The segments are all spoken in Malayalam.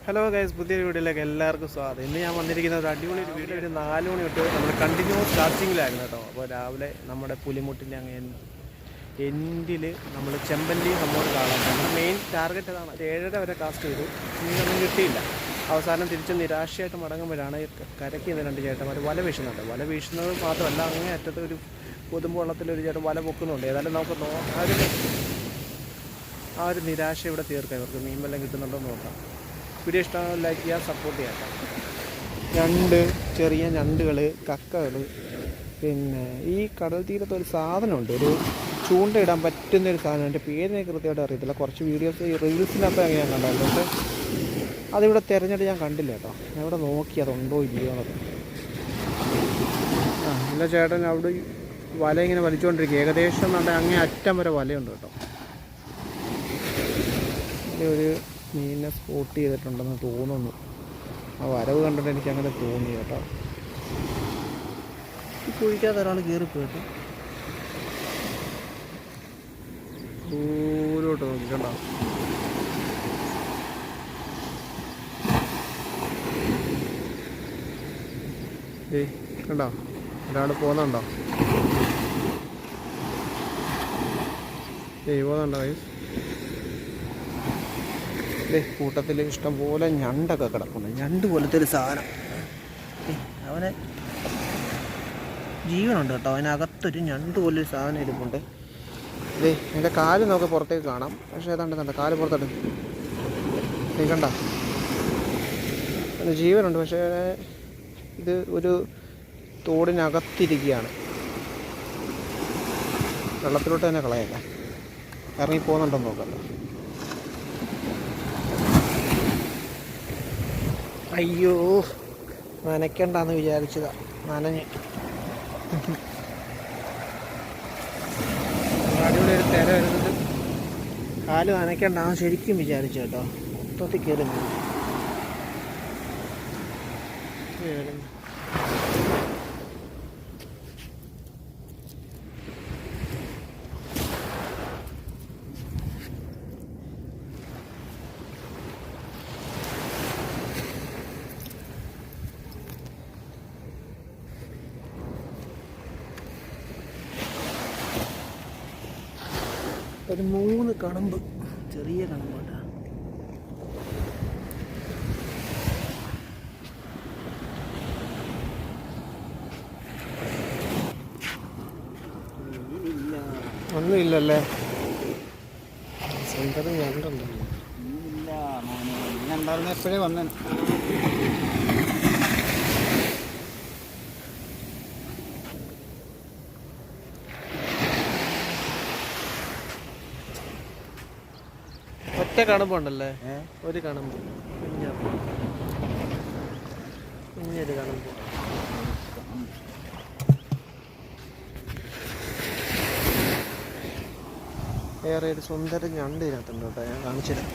ഹലോ ഗൈസ്, പുതിയൊരു വീഡിയോയിലേക്ക് എല്ലാവർക്കും സ്വാഗതം. ഇന്ന് ഞാൻ വന്നിരിക്കുന്ന ഒരു അടിപൊളി വീഡിയോ. ഒരു 4 മണി തൊട്ട് നമ്മൾ കണ്ടിന്യൂസ് സ്റ്റാർട്ടിങ്ങിലായിരുന്നു കേട്ടോ. അപ്പോൾ രാവിലെ നമ്മുടെ പുലിമുട്ടിൻ്റെ അങ്ങ് എൻഡിൽ നമ്മൾ ചെമ്പല്ലി നമ്മോട് കാണാൻ നമ്മുടെ മെയിൻ ടാർഗറ്റ് അതാണ്. 7:30 വരെ കാസ്റ്റ് ചെയ്തു, ഇനിയൊന്നും കിട്ടിയില്ല. അവസാനം തിരിച്ച് നിരാശയായിട്ട് മടങ്ങുമ്പോഴാണ് കരയ്ക്ക് നിന്ന് 2 ചേട്ടന്മാർ വല വീശുന്നുണ്ട്. വല വീശുന്നത് മാത്രമല്ല, അങ്ങേ അറ്റത്ത് ഒരു കൊതുമ്പ് വെള്ളത്തിലൊരു ചേട്ടൻ വല പൊക്കുന്നുണ്ട്. ഏതായാലും നമുക്ക് ആ ഒരു നിരാശ ഇവിടെ തീർക്കാം. ഇവർക്ക് മീൻ വല്ലതും കിട്ടുന്നുണ്ടോ എന്ന് നോക്കാം. വീഡിയോ ഇഷ്ടമാണ് ലൈക്ക് ചെയ്യുക, സപ്പോർട്ട് ചെയ്യാം. ഞണ്ട്, ചെറിയ ഞണ്ടുകൾ, കക്കകൾ, പിന്നെ ഈ കടൽ തീരത്ത് ഒരു സാധനമുണ്ട്, ഒരു ചൂണ്ടയിടാൻ പറ്റുന്നൊരു സാധനം. എൻ്റെ പേരിനെ കൃത്യമായിട്ട് അറിയത്തില്ല. കുറച്ച് വീഡിയോസ് ഈ റീൽസിനകത്ത് അങ്ങനെ ഞാൻ കണ്ടായിരുന്നു, പക്ഷേ അതിവിടെ തിരഞ്ഞെടുത്ത് ഞാൻ കണ്ടില്ല കേട്ടോ. ഞാൻ ഇവിടെ നോക്കി അതുണ്ടോ ഇല്ലയോ എന്നൊക്കെ. നല്ല ചേട്ടൻ അവിടെ വല ഇങ്ങനെ വലിച്ചുകൊണ്ടിരിക്കുക. ഏകദേശം നമ്മുടെ അങ്ങേ അറ്റം വരെ വലയുണ്ട് കേട്ടോ. ഒരു മീനിനെ സ്പോട്ട് ചെയ്തിട്ടുണ്ടെന്ന് തോന്നുന്നു. ആ വരവ് കണ്ടിട്ട് എനിക്ക് അങ്ങനെ തോന്നി കേട്ടോ. ഈ കുഴിക്കാത്ത ഒരാൾ കയറിപ്പോയിട്ട് ദൂരോട്ട് നോക്കിക്കണ്ടോ. ഏയ് കണ്ടോ, ഒരാൾ പോകുന്നുണ്ടോ? പോകുന്നുണ്ടോ ഗൈസ്? കൂട്ടത്തിൽ ഇഷ്ടം പോലെ ഞണ്ടൊക്കെ കിടക്കുന്നു. ഞണ്ട് പോലത്തെ ഒരു സാധനം. അവന് ജീവനുണ്ട് കേട്ടോ. അതിനകത്തൊരു ഞണ്ട് പോലൊരു സാധനം ഇരിപ്പുണ്ട്. എൻ്റെ കാല് നോക്കി പുറത്തേക്ക് കാണാം, പക്ഷേ ഏതാണ്ട് കാല് പുറത്തോട്ട് കണ്ട. അതിന് ജീവനുണ്ട്, പക്ഷേ ഇത് ഒരു തോടിനകത്തിരിക്കുകയാണ്. വെള്ളത്തിലോട്ട് തന്നെ കളയല്ല, ഇറങ്ങിപ്പോകുന്നുണ്ടെന്ന് നോക്കല്ലോ. അയ്യോ, നനയ്ക്കണ്ടെന്ന് വിചാരിച്ചതാ, നനഞ്ഞ്. അടിപൊളി ഒരു തിര വരുന്നത്. കാല് നനയ്ക്കണ്ടെന്ന് ശരിക്കും വിചാരിച്ചു കേട്ടോ. മൊത്തത്തിൽ കയറി ഒരു 3 കണമ്പ്, ചെറിയ കണമ്പുണ്ട്. ഒന്നുമില്ലല്ലേ? സെന്ററിൽ ഞണ്ടുണ്ടല്ലോ. ഉണ്ടായിരുന്ന എപ്പോഴേ വന്നേ. ഒറ്റ കണമ്പുണ്ടല്ലേ? ഒരു കണമ്പ്, കുഞ്ഞൊരു കണമ്പ്. വേറെ ഒരു സുന്ദര ഞണ്ട് ഇതിനകത്തുണ്ട് കേട്ടോ. ഞാൻ കാണിച്ചുതരാം.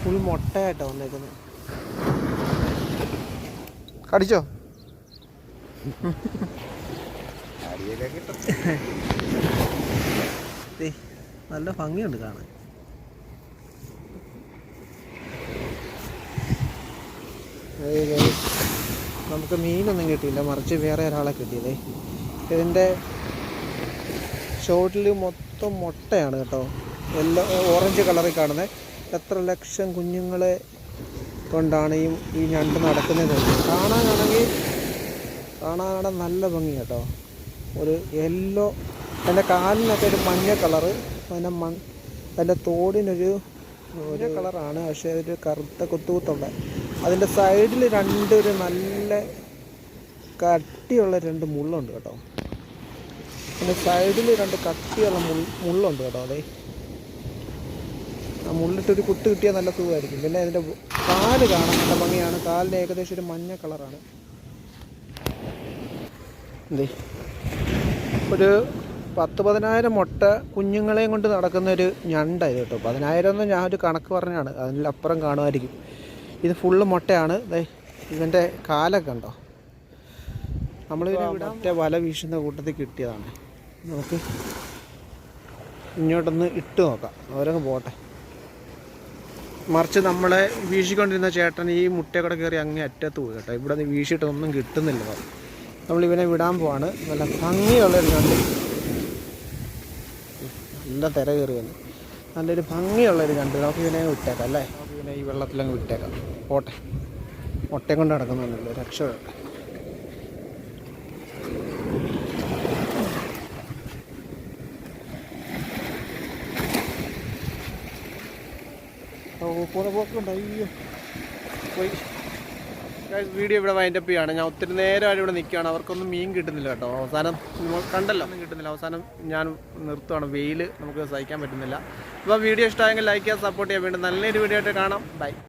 ഫുൾ മുട്ടയായിട്ടാണ് വന്നേക്കുന്നത്. കടിച്ചോ? നല്ല ഭംഗിയുണ്ട് കാണാൻ. നമുക്ക് മീനൊന്നും കിട്ടിയില്ല, മറിച്ച് വേറെ ഒരാളെ കിട്ടിയതേ. ഇതിൻ്റെ ഷോട്ടിൽ മൊത്തം മുട്ടയാണ് കേട്ടോ. ഓറഞ്ച് കളറിൽ കാണുന്നത്. എത്ര ലക്ഷം കുഞ്ഞുങ്ങളെ കൊണ്ടാണ് ഈ ഞണ്ട് നടക്കുന്നത്. കാണാനാണെങ്കിൽ നല്ല ഭംഗി കേട്ടോ. ഒരു യെല്ലോ, അതിൻ്റെ കാലിനൊക്കെ ഒരു മഞ്ഞ കളറ്, അതിൻ്റെ തോടിനൊരു കളറാണ്, പക്ഷേ ഒരു കറുത്ത കുത്തുകുത്തുണ്ട്. അതിൻ്റെ സൈഡിൽ ഒരു നല്ല കട്ടിയുള്ള 2 മുള്ളുണ്ട് കേട്ടോ. അതിൻ്റെ സൈഡിൽ 2 കട്ടിയുള്ള മുള്ളുണ്ട് കേട്ടോ. അതെ, ആ മുള്ളിട്ടൊരു കുത്ത് കിട്ടിയാൽ നല്ല സുഖമായിരിക്കും. പിന്നെ അതിൻ്റെ കാല് കാണാൻ നല്ല ഭംഗിയാണ്. കാലിന് ഏകദേശം ഒരു മഞ്ഞ കളറാണ്. ഒരു 10,000 മുട്ട കുഞ്ഞുങ്ങളെയും കൊണ്ട് നടക്കുന്നൊരു ഞണ്ടായത് കേട്ടോ. 10,000 എന്ന് ഞാൻ ഒരു കണക്ക് പറഞ്ഞാണ്, അതിലപ്പുറം കാണുമായിരിക്കും. ഇത് ഫുള്ള് മുട്ടയാണ്. ഇതിൻ്റെ കാലൊക്കെ ഉണ്ടോ. നമ്മളിവിടെ മറ്റേ വല വീശുന്ന കൂട്ടത്തിൽ കിട്ടിയതാണ്. നമുക്ക് ഇങ്ങോട്ടൊന്ന് ഇട്ട് നോക്കാം, അവരങ്ങ് പോട്ടെ. മറിച്ച് നമ്മളെ വീശിക്കൊണ്ടിരുന്ന ചേട്ടൻ ഈ മുട്ടയൊക്കെ കയറി അങ്ങേ അറ്റത്ത് പോയി കേട്ടോ. ഇവിടെ നിന്ന് വീശിയിട്ടൊന്നും കിട്ടുന്നില്ല. നമ്മളിവനെ വിടാൻ പോവാണ്. നല്ല ഭംഗിയുള്ളൊരു കണ്ട്, നല്ല തിര കയറി വന്നു. നല്ലൊരു ഭംഗിയുള്ളൊരു കണ്ട്. നമുക്ക് ഇവനെ വിട്ടേക്കാം അല്ലേ. നമുക്ക് ഇവനെ ഈ വെള്ളത്തിലങ്ങ് വിട്ടേക്കാം. പോട്ടെ, മുട്ടയും കൊണ്ട് നടക്കുന്നുണ്ടല്ലോ, രക്ഷപ്പെടട്ടെ. പോക്കുണ്ട്. അയ്യോ പോയി. വീഡിയോ ഇവിടെ വൈൻഡപ്പ് ചെയ്യാണ്. ഞാൻ ഒത്തിരി നേരമായിട്ട് ഇവിടെ നിൽക്കുകയാണ്. അവർക്കൊന്നും മീൻ കിട്ടുന്നില്ല കേട്ടോ. അവസാനം കണ്ടല്ലോ, ഒന്നും കിട്ടുന്നില്ല. അവസാനം ഞാൻ നിർത്തുകയാണ്. വെയിൽ നമുക്ക് സഹിക്കാൻ പറ്റുന്നില്ല. അപ്പോൾ വീഡിയോ ഇഷ്ടമായെങ്കിൽ ലൈക്ക് ചെയ്യുക, സപ്പോർട്ട് ചെയ്യാൻ. വീണ്ടും നല്ലൊരു വീഡിയോ ആയിട്ട് കാണാം. ബൈ.